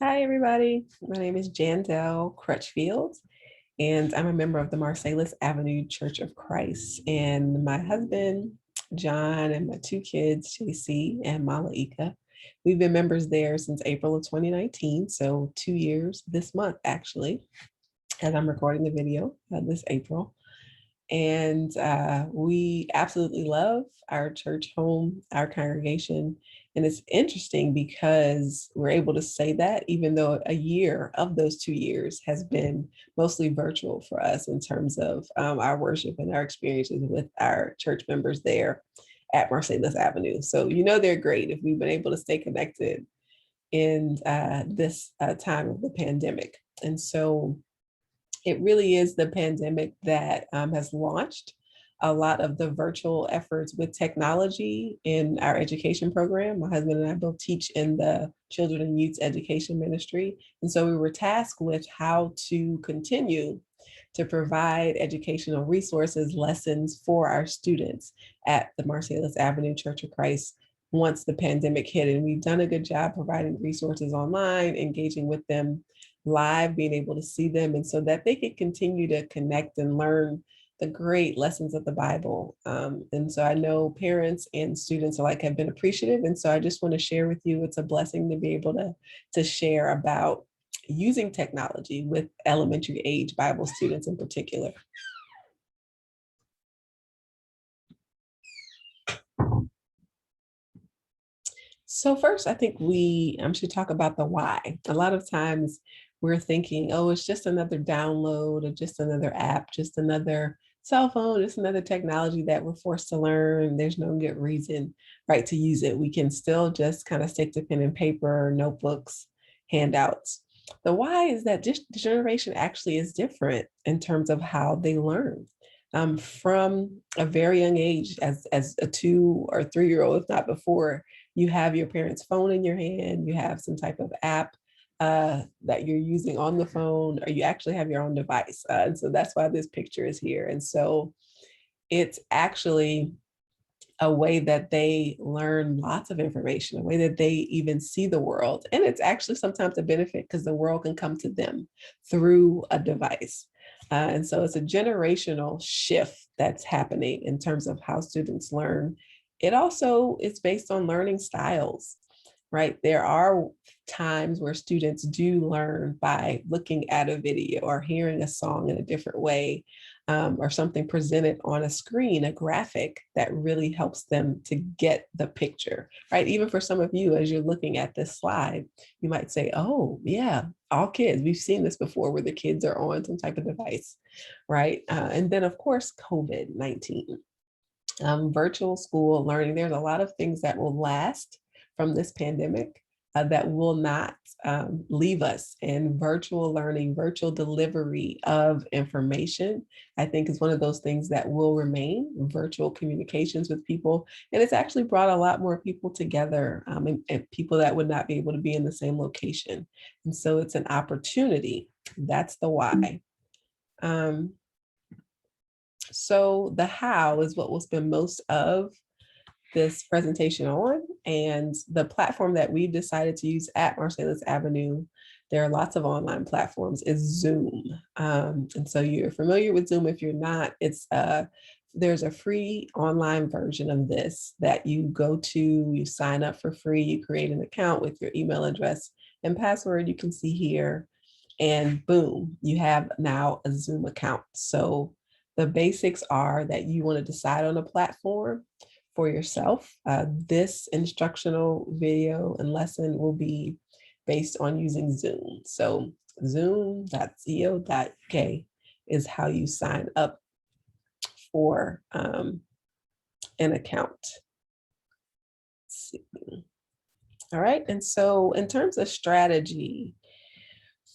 Hi, everybody. My name is Jandel Crutchfield, and I'm a member of the Marsalis Avenue Church of Christ. And my husband, John, and my two kids, JC and Malaika, we've been members there since April of 2019. So 2 years this month, actually, as I'm recording the video this April. And we absolutely love our church home, our congregation. And it's interesting because we're able to say that even though a year of those 2 years has been mostly virtual for us in terms of our worship and our experiences with our church members there at Marsalis Avenue. So, they're great if we've been able to stay connected in this time of the pandemic. And so it really is the pandemic that has launched a lot of the virtual efforts with technology in our education program. My husband and I both teach in the children and youth education ministry. And so we were tasked with how to continue to provide educational resources, lessons for our students at the Marsalis Avenue Church of Christ once the pandemic hit. And we've done a good job providing resources online, engaging with them live, being able to see them, and so that they could continue to connect and learn the great lessons of the Bible. And so I know parents and students alike have been appreciative. And so I just want to share with you, it's a blessing to be able to share about using technology with elementary age Bible students in particular. So first, I think we should talk about the why. A lot of times we're thinking, oh, it's just another download or just another app, just another cell phone, just another technology that we're forced to learn. There's no good reason, right, to use it. We can still just kind of stick to pen and paper, notebooks, handouts. The why is that this generation actually is different in terms of how they learn. From a very young age, as a 2 or 3-year-old, if not before, you have your parents' phone in your hand, you have some type of app that you're using on the phone, or you actually have your own device. And so that's why this picture is here. And so it's actually a way that they learn lots of information, a way that they even see the world. And it's actually sometimes a benefit because the world can come to them through a device. And so it's a generational shift that's happening in terms of how students learn. It also is based on learning styles, right? There are times where students do learn by looking at a video or hearing a song in a different way, or something presented on a screen, a graphic that really helps them to get the picture, right? Even for some of you, as you're looking at this slide, you might say, oh yeah, all kids, we've seen this before where the kids are on some type of device, right? And then of course, COVID-19. Virtual school learning. There's a lot of things that will last from this pandemic that will not leave us. And virtual learning, virtual delivery of information, I think is one of those things that will remain. Virtual communications with people. And it's actually brought a lot more people together, and people that would not be able to be in the same location. And so it's an opportunity. That's the why. So the how is what we'll spend most of this presentation on. And the platform that we decided to use at Marsalis Avenue, there are lots of online platforms, is Zoom. And so you're familiar with Zoom. If you're not, there's a free online version of this that you go to, you sign up for free, you create an account with your email address and password you can see here, and boom, you have now a Zoom account. So the basics are that you want to decide on a platform for yourself. This instructional video and lesson will be based on using Zoom. So zoom.co.uk is how you sign up for an account. Let's see. All right, and so in terms of strategy,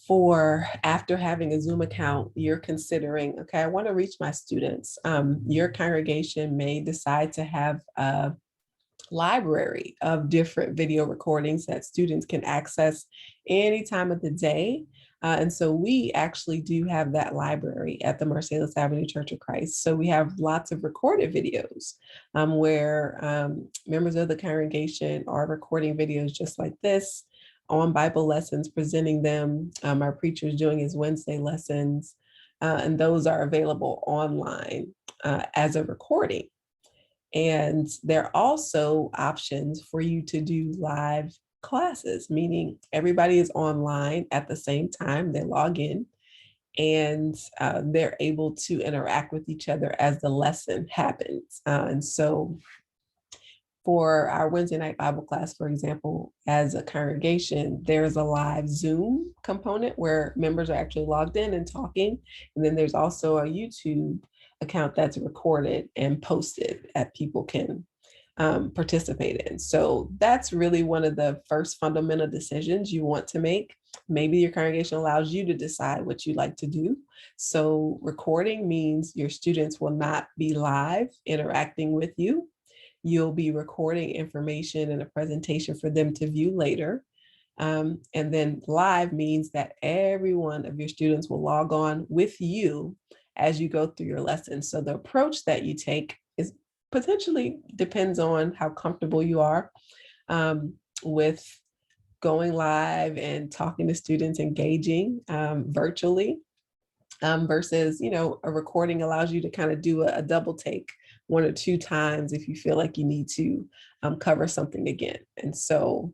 for after having a Zoom account, you're considering, okay, I want to reach my students. Your congregation may decide to have a library of different video recordings that students can access any time of the day. And so we actually do have that library at the Marsalis Avenue Church of Christ. So we have lots of recorded videos where members of the congregation are recording videos just like this. on Bible lessons, presenting them. Our preacher is doing his Wednesday lessons, and those are available online as a recording. And there are also options for you to do live classes, meaning everybody is online at the same time. They log in and they're able to interact with each other as the lesson happens. And so for our Wednesday night Bible class, for example, as a congregation, there's a live Zoom component where members are actually logged in and talking. And then there's also a YouTube account that's recorded and posted that people can participate in. So that's really one of the first fundamental decisions you want to make. Maybe your congregation allows you to decide what you like to do. So recording means your students will not be live interacting with you. You'll be recording information and a presentation for them to view later. And then live means that every one of your students will log on with you as you go through your lesson. So the approach that you take is potentially depends on how comfortable you are with going live and talking to students, engaging virtually. Versus, a recording allows you to kind of do a double take 1 or 2 times if you feel like you need to cover something again. And so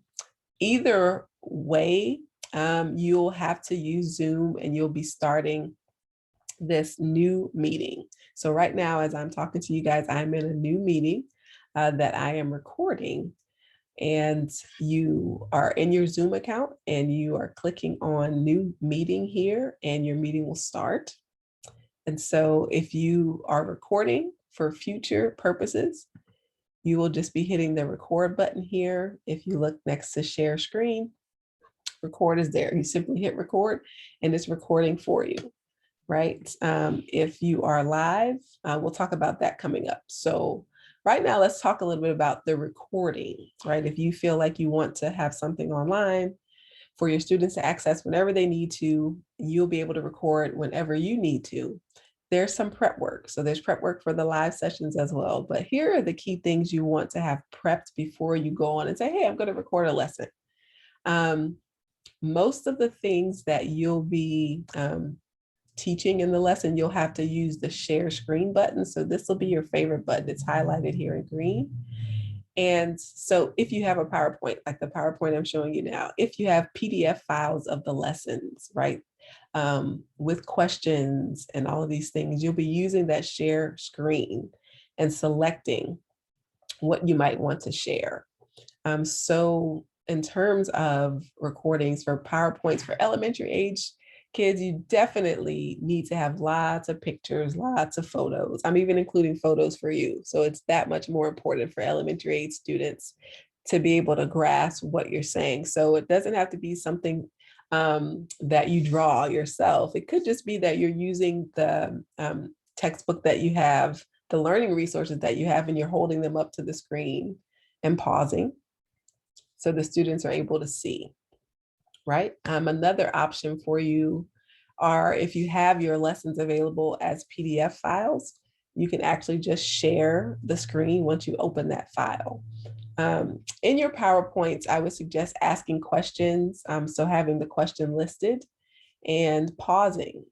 either way, you'll have to use Zoom and you'll be starting this new meeting. So right now, as I'm talking to you guys, I'm in a new meeting that I am recording. And you are in your Zoom account and you are clicking on new meeting here and your meeting will start. And so if you are recording for future purposes, you will just be hitting the record button here. If you look next to share screen, record is there. You simply hit record and it's recording for you, right? If you are live, we'll talk about that coming up. So right now, let's talk a little bit about the recording, right? If you feel like you want to have something online for your students to access whenever they need to, you'll be able to record whenever you need to. There's some prep work. So there's prep work for the live sessions as well. But here are the key things you want to have prepped before you go on and say, hey, I'm going to record a lesson. Most of the things that you'll be teaching in the lesson, you'll have to use the share screen button. So this will be your favorite button. It's highlighted here in green. And so if you have a PowerPoint, like the PowerPoint I'm showing you now, if you have PDF files of the lessons, right, with questions and all of these things, you'll be using that share screen and selecting what you might want to share. So in terms of recordings for PowerPoints for elementary age kids, you definitely need to have lots of pictures, lots of photos. I'm even including photos for you. So it's that much more important for elementary age students to be able to grasp what you're saying. So it doesn't have to be something that you draw yourself. It could just be that you're using the textbook that you have, the learning resources that you have, and you're holding them up to the screen and pausing so the students are able to see. Right? Another option for you are if you have your lessons available as PDF files, you can actually just share the screen once you open that file. In your PowerPoints, I would suggest asking questions. So having the question listed and pausing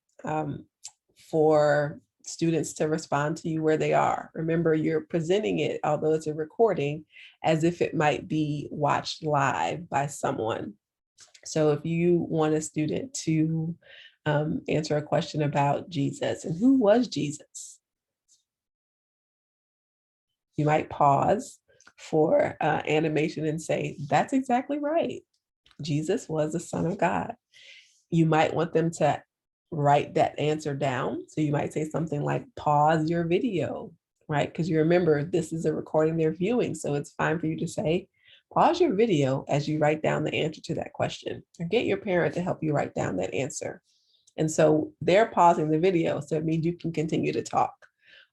for students to respond to you where they are. Remember, you're presenting it, although it's a recording, as if it might be watched live by someone. So if you want a student to answer a question about Jesus and who was Jesus, you might pause for animation and say, that's exactly right. Jesus was the Son of God. You might want them to write that answer down. So you might say something like, pause your video, right? Because you remember this is a recording they're viewing. So it's fine for you to say, pause your video as you write down the answer to that question, or get your parent to help you write down that answer. And so they're pausing the video. So it means you can continue to talk,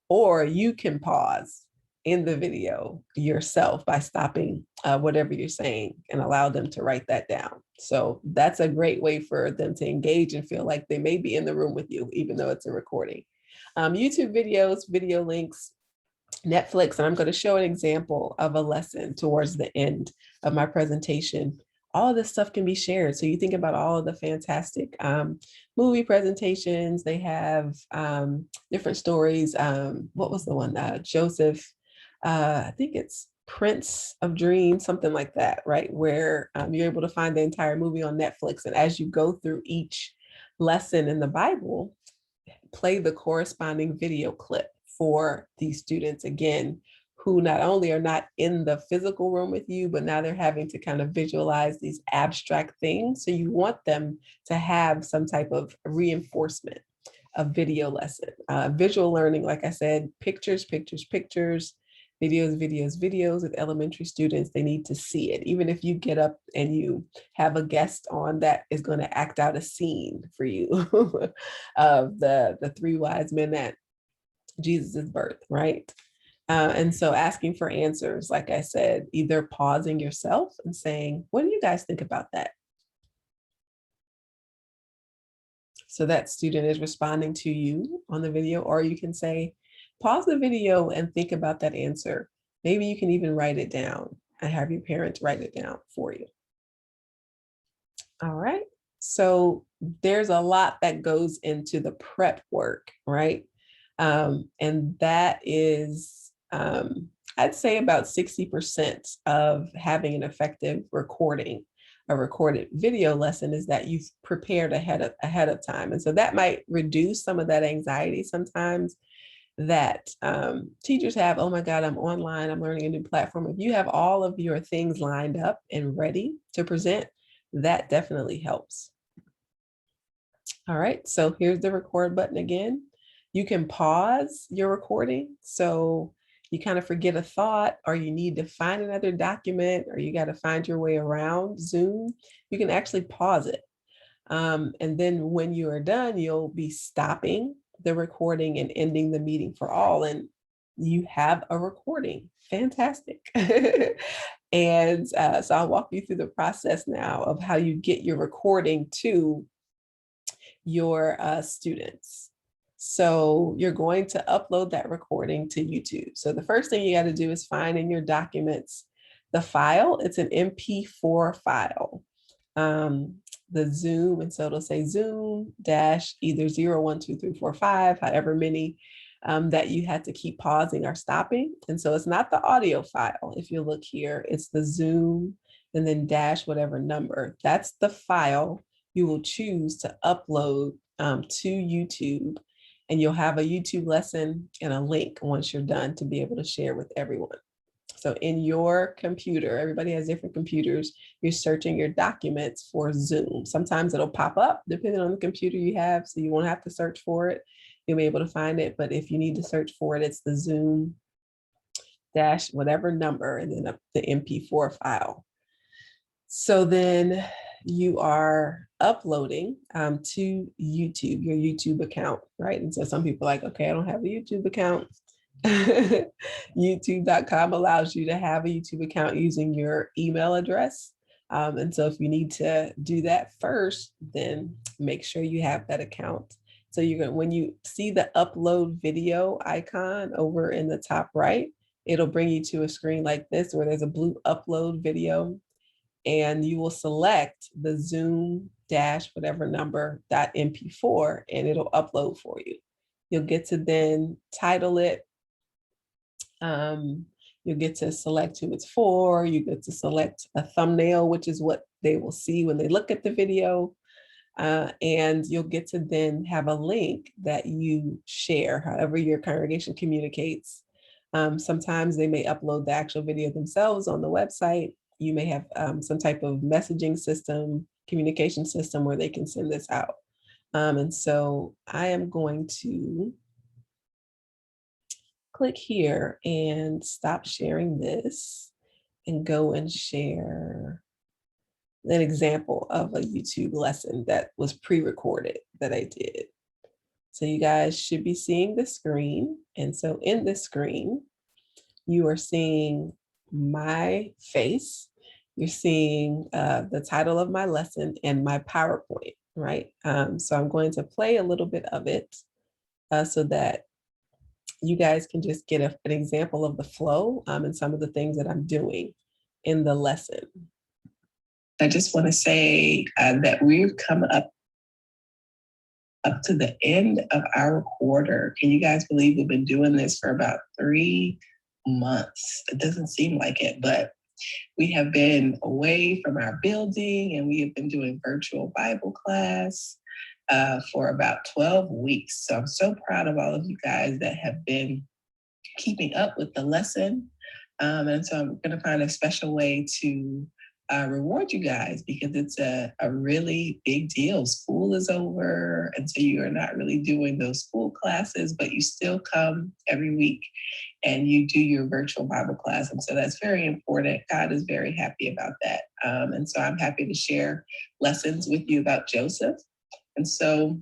or you can pause in the video yourself by stopping whatever you're saying and allow them to write that down. So that's a great way for them to engage and feel like they may be in the room with you, even though it's a recording. YouTube videos, video links, Netflix, and I'm going to show an example of a lesson towards the end of my presentation all of this stuff can be shared. So you think about all of the fantastic movie presentations. They have different stories. What was the one? Joseph, I think it's Prince of Dreams, something like that, right? Where you're able to find the entire movie on Netflix. And as you go through each lesson in the Bible, play the corresponding video clip for these students, again, who not only are not in the physical room with you, but now they're having to kind of visualize these abstract things. So you want them to have some type of reinforcement, a video lesson. Visual learning, like I said, pictures, pictures, pictures, videos, videos, videos. With elementary students, they need to see it. Even if you get up and you have a guest on that is going to act out a scene for you of the three wise men at Jesus's birth, right? And so asking for answers, like I said, either pausing yourself and saying, what do you guys think about that? So that student is responding to you on the video, or you can say, pause the video and think about that answer. Maybe you can even write it down and have your parents write it down for you. All right. So there's a lot that goes into the prep work, right? And that is, I'd say about 60% of having an effective recording. A recorded video lesson is that you've prepared ahead of time. And so that might reduce some of that anxiety sometimes that teachers have. Oh my God, I'm online, I'm learning a new platform. If you have all of your things lined up and ready to present, that definitely helps. All right, so here's the record button again. You can pause your recording. So you kind of forget a thought, or you need to find another document, or you got to find your way around Zoom, you can actually pause it. And then when you are done, you'll be stopping the recording and ending the meeting for all. And you have a recording. Fantastic. And so I'll walk you through the process now of how you get your recording to your students. So you're going to upload that recording to YouTube. So the first thing you got to do is find in your documents the file. It's an MP4 file. The Zoom, and so it'll say Zoom dash either 0, 1, 2, 3, 4, 5, however many that you had to keep pausing or stopping. And so it's not the audio file. If you look here, it's the Zoom and then dash whatever number. That's the file you will choose to upload to YouTube. And you'll have a YouTube lesson and a link once you're done to be able to share with everyone. So in your computer, everybody has different computers, you're searching your documents for Zoom. Sometimes it'll pop up depending on the computer you have, so you won't have to search for it. You'll be able to find it, but if you need to search for it, it's the Zoom dash whatever number and then the MP4 file. So then you are uploading to YouTube, your YouTube account, right? And so some people are like, okay, I don't have a YouTube account. YouTube.com allows you to have a YouTube account using your email address. And so if you need to do that first, then make sure you have that account. So you're going, when you see the upload video icon over in the top right, it'll bring you to a screen like this where there's a blue upload video, and you will select the Zoom dash whatever number .mp4 and it'll upload for you. You'll get to then title it. You'll get to select who it's for. You get to select a thumbnail, which is what they will see when they look at the video. And you'll get to then have a link that you share, however your congregation communicates. Sometimes they may upload the actual video themselves on the website. You may have some type of messaging system, communication system where they can send this out. And so I am going to click here and stop sharing this and go and share an example of a YouTube lesson that was pre-recorded that I did. So you guys should be seeing the screen. And so in this screen, you are seeing my face. You're seeing the title of my lesson and my PowerPoint, right? So I'm going to play a little bit of it so that you guys can just get an example of the flow and some of the things that I'm doing in the lesson. I just want to say that we've come up to the end of our quarter. Can you guys believe we've been doing this for about 3 months? It doesn't seem like it, but we have been away from our building and we have been doing virtual Bible class for about 12 weeks. So I'm so proud of all of you guys that have been keeping up with the lesson. And so I'm going to find a special way to reward you guys because it's a really big deal. School is over, and so you are not really doing those school classes, but you still come every week and you do your virtual Bible class. And so that's very important. God is very happy about that. And so I'm happy to share lessons with you about Joseph. And so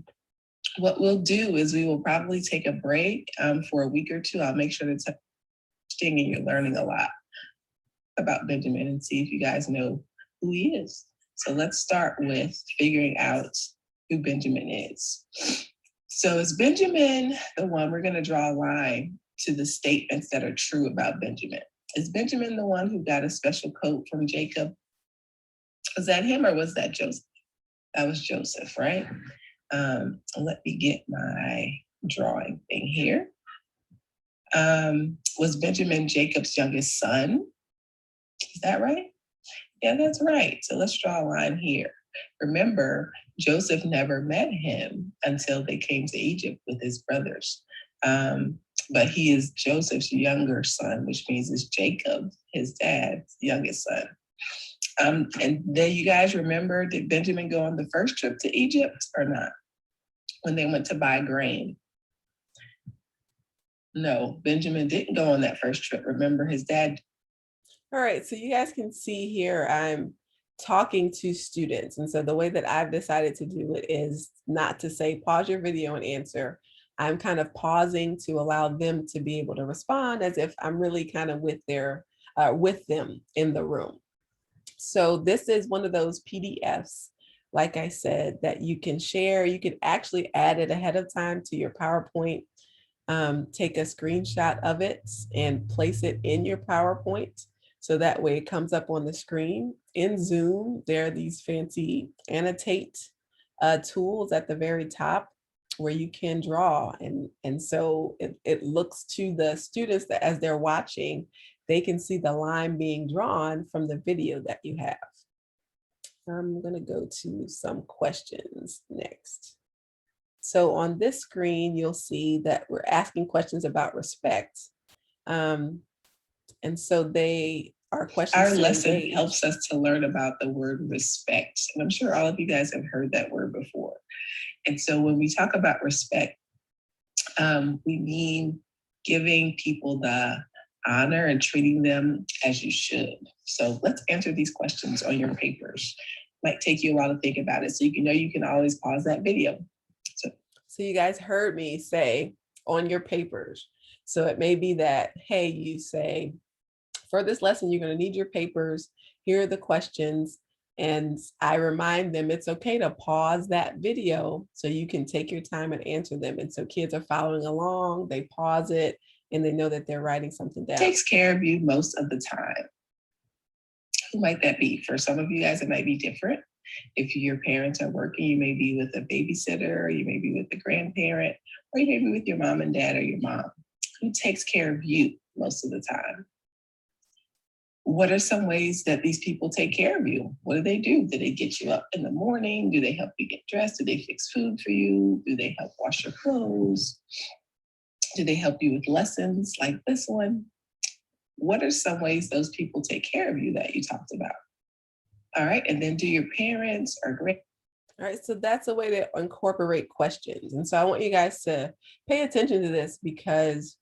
what we'll do is we will probably take a break for a week or two. I'll make sure it's interesting and you're learning a lot about Benjamin and see if you guys know who he is. So let's start with figuring out who Benjamin is. So is Benjamin the one? We're going to draw a line to the statements that are true about Benjamin. Is Benjamin the one who got a special coat from Jacob? Was that him or was that Joseph? That was Joseph, right? Let me get my drawing thing here. Was Benjamin Jacob's youngest son? Is that right? Yeah, that's right. So let's draw a line here. Remember, Joseph never met him until they came to Egypt with his brothers. But he is Joseph's younger son, which means it's Jacob, his dad's youngest son. And then you guys remember, did Benjamin go on the first trip to Egypt or not? When they went to buy grain? No, Benjamin didn't go on that first trip. Remember, his dad. All right, so you guys can see here, I'm talking to students. And so the way that I've decided to do it is not to say, pause your video and answer. I'm kind of pausing to allow them to be able to respond as if I'm really kind of with them in the room. So this is one of those PDFs, like I said, that you can share. You can actually add it ahead of time to your PowerPoint, take a screenshot of it and place it in your PowerPoint. So that way it comes up on the screen. In Zoom, there are these fancy annotate tools at the very top where you can draw. And so it looks to the students that as they're watching, they can see the line being drawn from the video that you have. I'm going to go to some questions next. So on this screen, you'll see that we're asking questions about respect. And so they are questions. Our lesson helps us to learn about the word respect. And I'm sure all of you guys have heard that word before. And so when we talk about respect, we mean giving people the honor and treating them as you should. So let's answer these questions on your papers. Might take you a while to think about it. So you can always pause that video. So you guys heard me say on your papers. So it may be that, hey, you say, for this lesson, you're going to need your papers. Here are the questions. And I remind them it's okay to pause that video so you can take your time and answer them. And so kids are following along, they pause it, and they know that they're writing something down. It takes care of you most of the time. Who might that be? For some of you guys, it might be different. If your parents are working, you may be with a babysitter, you may be with a grandparent, or you may be with your mom and dad or your mom. Who takes care of you most of the time? What are some ways that these people take care of you? What do? Do they get you up in the morning? Do they help you get dressed? Do they fix food for you? Do they help wash your clothes? Do they help you with lessons like this one? What are some ways those people take care of you that you talked about? All right, and then do your parents or great? All right, so that's a way to incorporate questions. And so I want you guys to pay attention to this because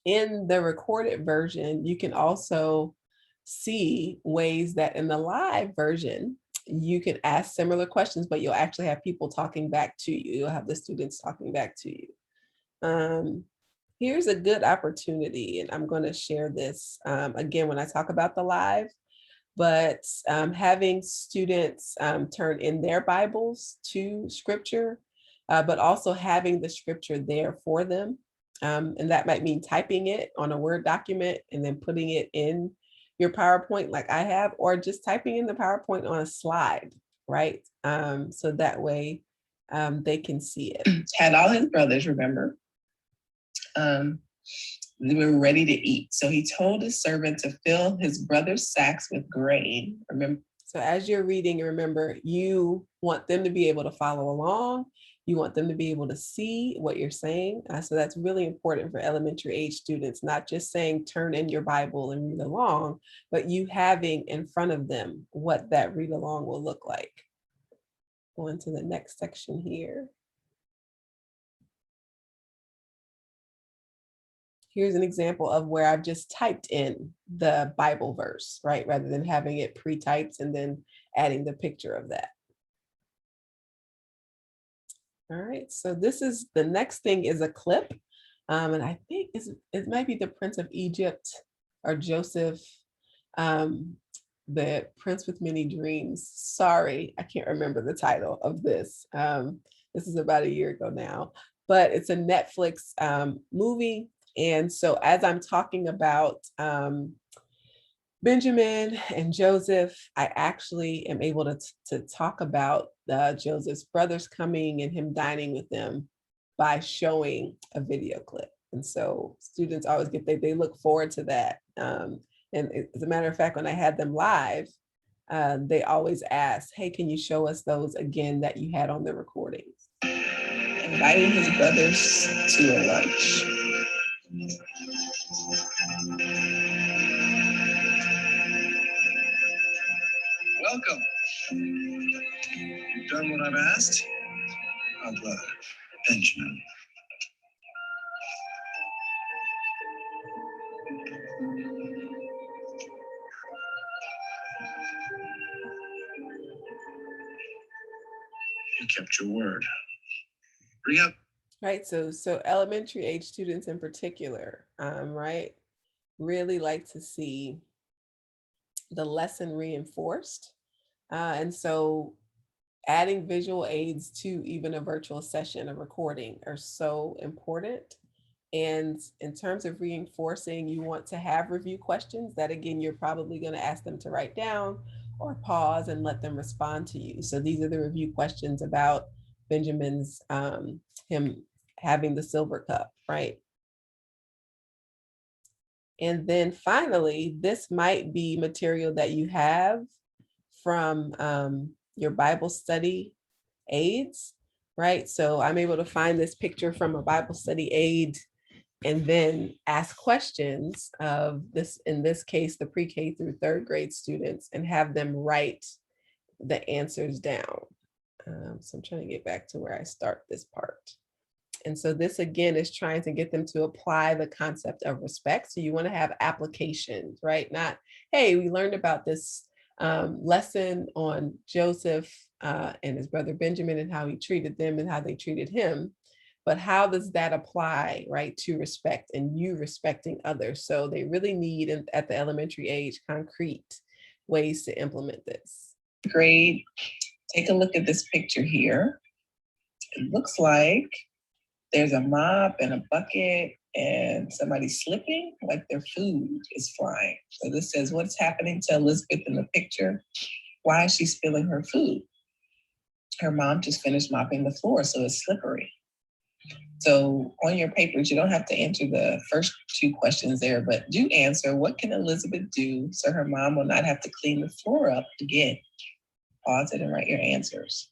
in the recorded version, you can also see ways that in the live version, you can ask similar questions, but you'll actually have people talking back to you. You'll have the students talking back to you. Here's a good opportunity, and I'm going to share this again when I talk about the live, but having students turn in their Bibles to scripture, but also having the scripture there for them. And that might mean typing it on a Word document and then putting it in your PowerPoint like I have, or just typing in the PowerPoint on a slide, right? So that way they can see it. Had all his brothers, remember? They were ready to eat. So he told his servant to fill his brother's sacks with grain. Remember? So as you're reading, remember, you want them to be able to follow along. You want them to be able to see what you're saying. So that's really important for elementary age students, not just saying, turn in your Bible and read along, but you having in front of them what that read along will look like. Going to the next section here. Here's an example of where I've just typed in the Bible verse, right? Rather than having it pre-typed and then adding the picture of that. All right, so this is the next thing is a clip. And I think it might be the Prince of Egypt or Joseph, the Prince with Many Dreams. Sorry, I can't remember the title of this. This is about a year ago now, but it's a Netflix movie. And so as I'm talking about Benjamin and Joseph, I actually am able to talk about Joseph's brothers coming and him dining with them by showing a video clip. And so students always they look forward to that. And as a matter of fact, when I had them live, they always ask, hey, can you show us those again that you had on the recordings? Inviting his brothers to a lunch. Welcome. You've done what I've asked? How glad, Benjamin. You kept your word. Hurry up. Right, so elementary age students in particular, right, really like to see the lesson reinforced. And so adding visual aids to even a virtual session, a recording, are so important. And in terms of reinforcing, you want to have review questions that, again, you're probably going to ask them to write down or pause and let them respond to you. So these are the review questions about Benjamin's, him having the silver cup, right? And then finally, this might be material that you have from your Bible study aids, right? So I'm able to find this picture from a Bible study aid and then ask questions of this, in this case, the pre-K through third grade students, and have them write the answers down. So I'm trying to get back to where I start this part. And so this, again, is trying to get them to apply the concept of respect. So you want to have applications, right? Not, hey, we learned about this lesson on Joseph and his brother Benjamin and how he treated them and how they treated him. But how does that apply, right, to respect and you respecting others? So they really need, at the elementary age, concrete ways to implement this. Grade, take a look at this picture here. It looks like there's a mop and a bucket and somebody slipping, like their food is flying. So this says, what's happening to Elizabeth in the picture? Why is she spilling her food? Her mom just finished mopping the floor, so it's slippery. So on your papers, you don't have to answer the first two questions there, but do answer, what can Elizabeth do so her mom will not have to clean the floor up again? Pause it and write your answers.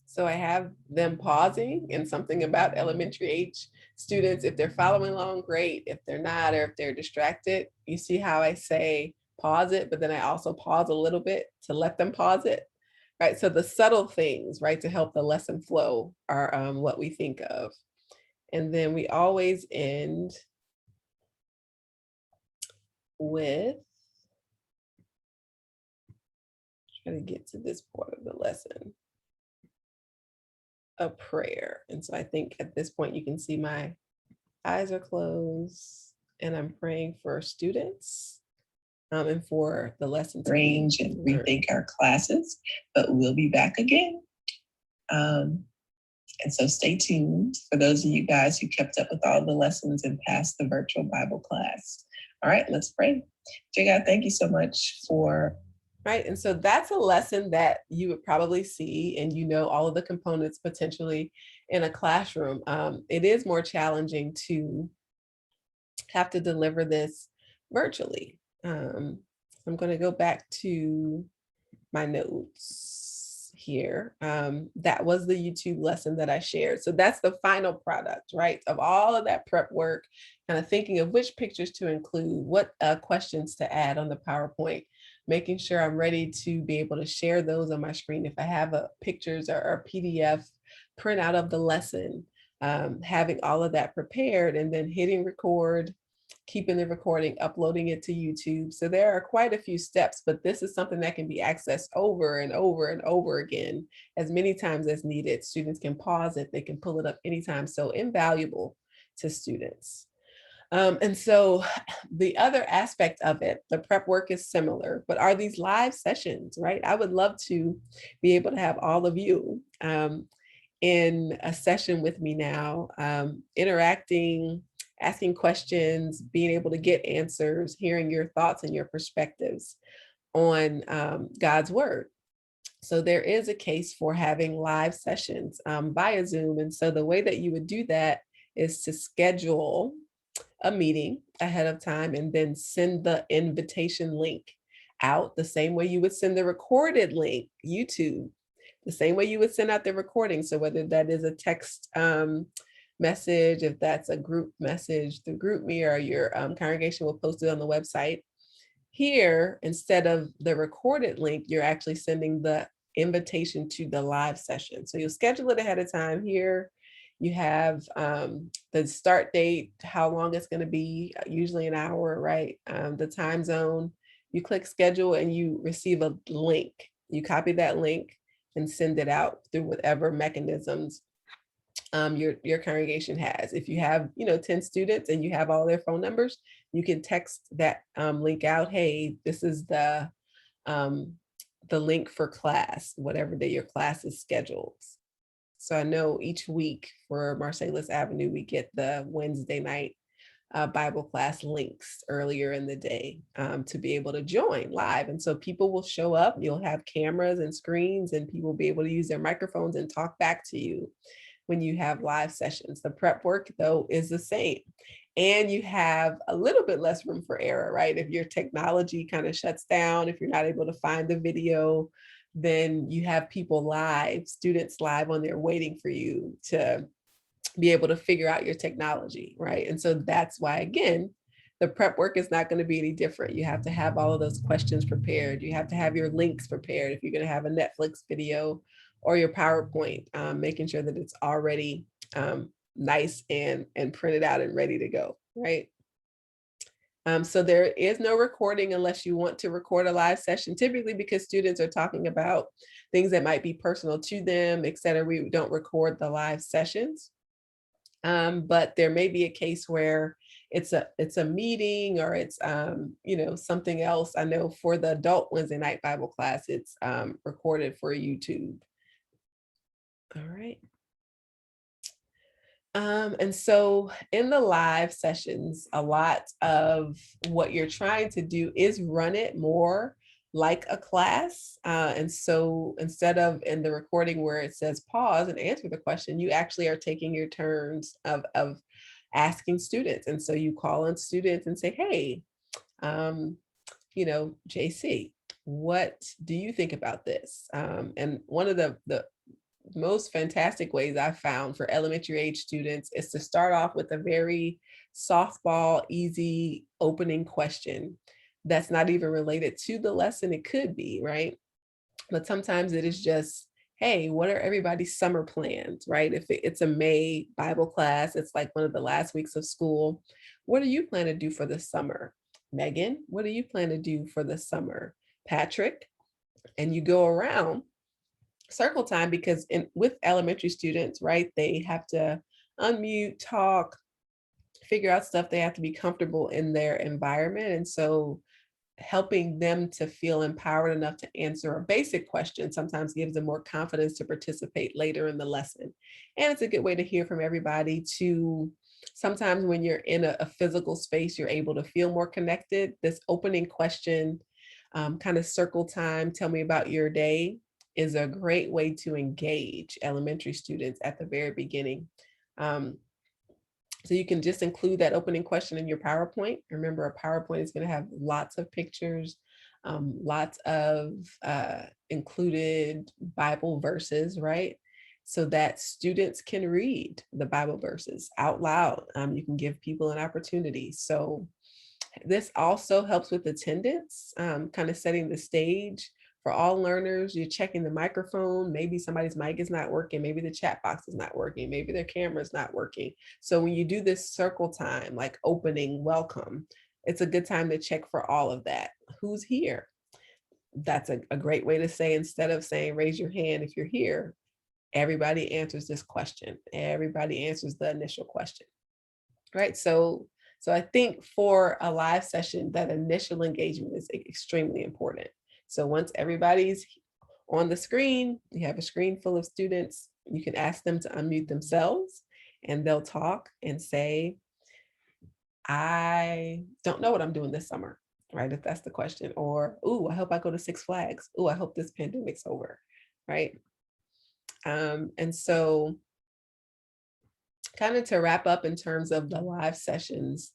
So I have them pausing, and something about elementary age students, if they're following along, great. If they're not, or if they're distracted, you see how I say pause it, but then I also pause a little bit to let them pause it, right? So the subtle things, right, to help the lesson flow are what we think of. And then we always end with, try to get to this part of the lesson, a prayer. And so I think at this point you can see my eyes are closed and I'm praying for students and for the lesson to range and rethink our classes, but we'll be back again. And so stay tuned for those of you guys who kept up with all the lessons and passed the virtual Bible class. All right, let's pray. Dear God, thank you so much for. Right. And so that's a lesson that you would probably see, and you know all of the components potentially in a classroom. It is more challenging to have to deliver this virtually. I'm going to go back to my notes here. That was the YouTube lesson that I shared. So that's the final product, right? Of all of that prep work, kind of thinking of which pictures to include, what questions to add on the PowerPoint, making sure I'm ready to be able to share those on my screen. If I have pictures or PDF printout of the lesson, having all of that prepared and then hitting record, keeping the recording, uploading it to YouTube. So there are quite a few steps, but this is something that can be accessed over and over and over again, as many times as needed. Students can pause it, they can pull it up anytime. So invaluable to students. And so the other aspect of it, the prep work is similar, but are these live sessions, right? I would love to be able to have all of you in a session with me now, interacting, asking questions, being able to get answers, hearing your thoughts and your perspectives on God's word. So there is a case for having live sessions via Zoom. And so the way that you would do that is to schedule a meeting ahead of time and then send the invitation link out the same way you would send the recorded link, YouTube, the same way you would send out the recording. So whether that is a text message, if that's a group message through GroupMe, or your congregation will post it on the website. Here, instead of the recorded link, you're actually sending the invitation to the live session. So you'll schedule it ahead of time. Here you have the start date, how long it's going to be, usually an hour, right? The time zone. You click schedule and you receive a link. You copy that link and send it out through whatever mechanisms your congregation has. If you have 10 students and you have all their phone numbers, you can text that link out. Hey, this is the link for class, whatever day your class is scheduled. So I know each week for Marsalis Avenue, we get the Wednesday night Bible class links earlier in the day to be able to join live. And so people will show up, you'll have cameras and screens, and people will be able to use their microphones and talk back to you when you have live sessions. The prep work, though, is the same. And you have a little bit less room for error, right? If your technology kind of shuts down, if you're not able to find the video, then you have people live, students live on there waiting for you to be able to figure out your technology, right? And so that's why, again, the prep work is not going to be any different. You have to have all of those questions prepared. You have to have your links prepared if you're going to have a Netflix video or your PowerPoint, making sure that it's already nice and printed out and ready to go, right? So there is no recording unless you want to record a live session, typically because students are talking about things that might be personal to them, et cetera. We don't record the live sessions. But there may be a case where it's a meeting, or it's something else. I know for the adult Wednesday night Bible class, it's recorded for YouTube. All right. And so in the live sessions, a lot of what you're trying to do is run it more like a class. And so instead of in the recording where it says pause and answer the question, you actually are taking your turns of asking students. And so you call on students and say, hey, JC, what do you think about this? And one of the most fantastic ways I've found for elementary age students is to start off with a very softball, easy opening question that's not even related to the lesson. It could be, right? But sometimes it is just, hey, what are everybody's summer plans, right? If it's a May Bible class, it's like one of the last weeks of school. What do you plan to do for the summer? Megan, what do you plan to do for the summer? Patrick, and you go around circle time, because with elementary students, right, they have to unmute, talk, figure out stuff. They have to be comfortable in their environment. And so helping them to feel empowered enough to answer a basic question sometimes gives them more confidence to participate later in the lesson. And it's a good way to hear from everybody. To sometimes when you're in a physical space, you're able to feel more connected. This opening question, kind of circle time, tell me about your day, is a great way to engage elementary students at the very beginning. Um, so you can just include that opening question in your PowerPoint. Remember, a PowerPoint is going to have lots of pictures, lots of included Bible verses, right? So that students can read the Bible verses out loud. You can give people an opportunity. So this also helps with attendance, kind of setting the stage for all learners. You're checking the microphone. Maybe somebody's mic is not working. Maybe the chat box is not working. Maybe their camera is not working. So when you do this circle time, like opening, welcome, it's a good time to check for all of that. Who's here? That's a great way to say, instead of saying raise your hand if you're here, everybody answers this question. Everybody answers the initial question, right? So I think for a live session, that initial engagement is extremely important. So once everybody's on the screen, you have a screen full of students, you can ask them to unmute themselves and they'll talk and say, I don't know what I'm doing this summer, right? If that's the question. Or, ooh, I hope I go to Six Flags. Ooh, I hope this pandemic's over, right? And so kind of to wrap up in terms of the live sessions,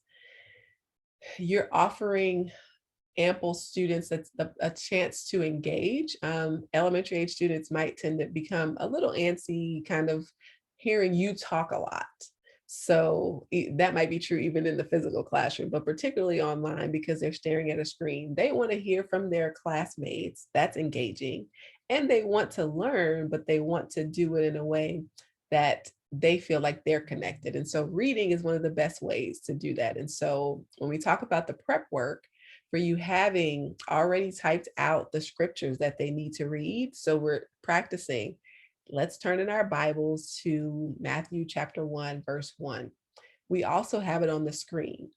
you're offering ample students a chance to engage. Elementary age students might tend to become a little antsy, kind of hearing you talk a lot. So that might be true even in the physical classroom, but particularly online because they're staring at a screen. They want to hear from their classmates. That's engaging. And they want to learn, but they want to do it in a way that they feel like they're connected. And so reading is one of the best ways to do that. And so when we talk about the prep work, for you having already typed out the scriptures that they need to read, so we're practicing, let's turn in our Bibles to Matthew chapter 1, verse 1. We also have it on the screen.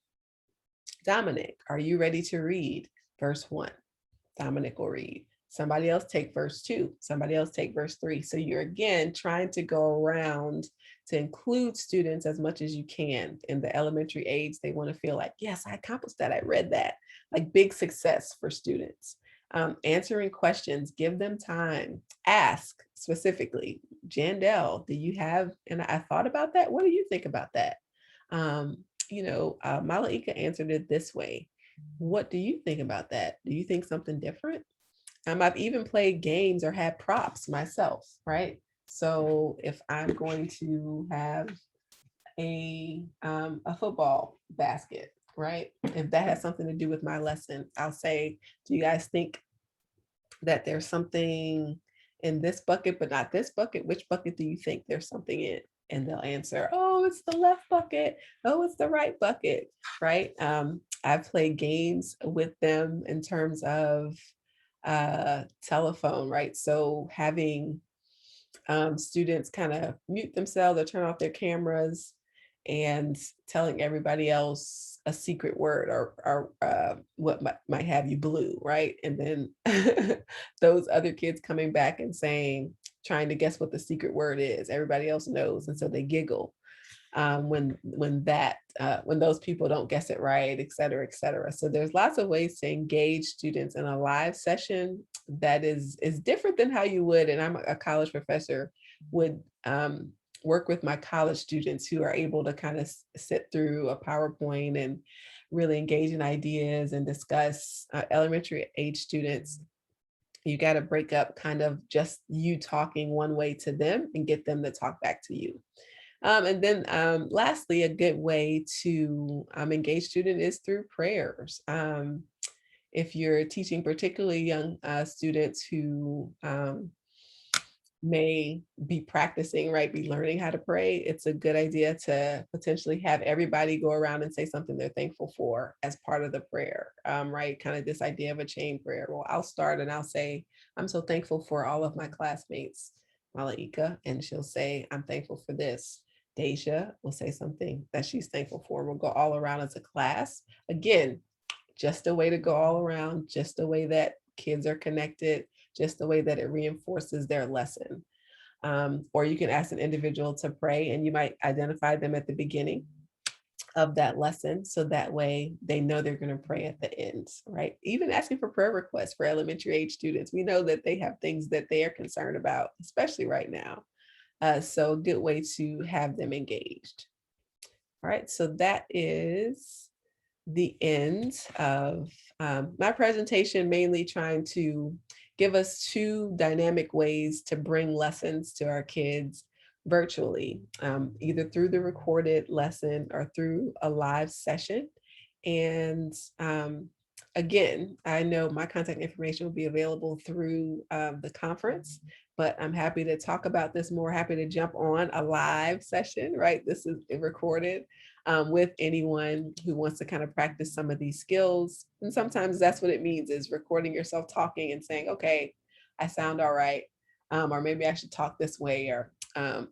Dominic, are you ready to read verse 1? Dominic will read. Somebody else take verse 2. Somebody else take verse 3. So you're again trying to go around to include students as much as you can. In the elementary age, they want to feel like, yes, I accomplished that. I read that. Like big success for students. Answering questions, give them time. Ask specifically, Jandel, do you have, and I thought about that. What do you think about that? Malaika answered it this way. What do you think about that? Do you think something different? I've even played games or had props myself, right? So if I'm going to have a football basket, right? If that has something to do with my lesson, I'll say, do you guys think that there's something in this bucket, but not this bucket? Which bucket do you think there's something in? And they'll answer, oh, it's the left bucket. Oh, it's the right bucket, right? I've played games with them in terms of telephone, right? So having students kind of mute themselves or turn off their cameras and telling everybody else a secret word or what might have you blue, right? And then those other kids coming back and saying, trying to guess what the secret word is. Everybody else knows, and so they giggle when those people don't guess it right, et cetera, et cetera. So there's lots of ways to engage students in a live session that is different than how you would, and I'm a college professor, would work with my college students who are able to kind of sit through a PowerPoint and really engage in ideas and discuss. Elementary age students, you got to break up kind of just you talking one way to them and get them to talk back to you. And then lastly, a good way to engage student is through prayers. If you're teaching particularly young students who may be practicing, right, be learning how to pray, it's a good idea to potentially have everybody go around and say something they're thankful for as part of the prayer, right? Kind of this idea of a chain prayer. Well, I'll start and I'll say, I'm so thankful for all of my classmates, Malaika, and she'll say, I'm thankful for this. Deja will say something that she's thankful for. We'll go all around as a class. Again, just a way to go all around, just a way that kids are connected, just the way that it reinforces their lesson. Or you can ask an individual to pray, and you might identify them at the beginning of that lesson. So that way they know they're going to pray at the end, right? Even asking for prayer requests for elementary age students. We know that they have things that they are concerned about, especially right now. So good way to have them engaged. All right, so that is the end of my presentation, mainly trying to give us two dynamic ways to bring lessons to our kids virtually, either through the recorded lesson or through a live session. And again, I know my contact information will be available through the conference, but I'm happy to talk about this more, happy to jump on a live session, right? This is recorded with anyone who wants to kind of practice some of these skills. And sometimes that's what it means, is recording yourself talking and saying, okay, I sound all right. Or maybe I should talk this way, or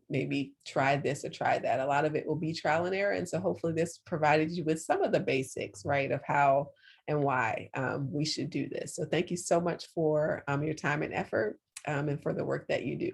maybe try this or try that. A lot of it will be trial and error. And so hopefully this provided you with some of the basics, right, of how and why we should do this. So thank you so much for your time and effort, and for the work that you do.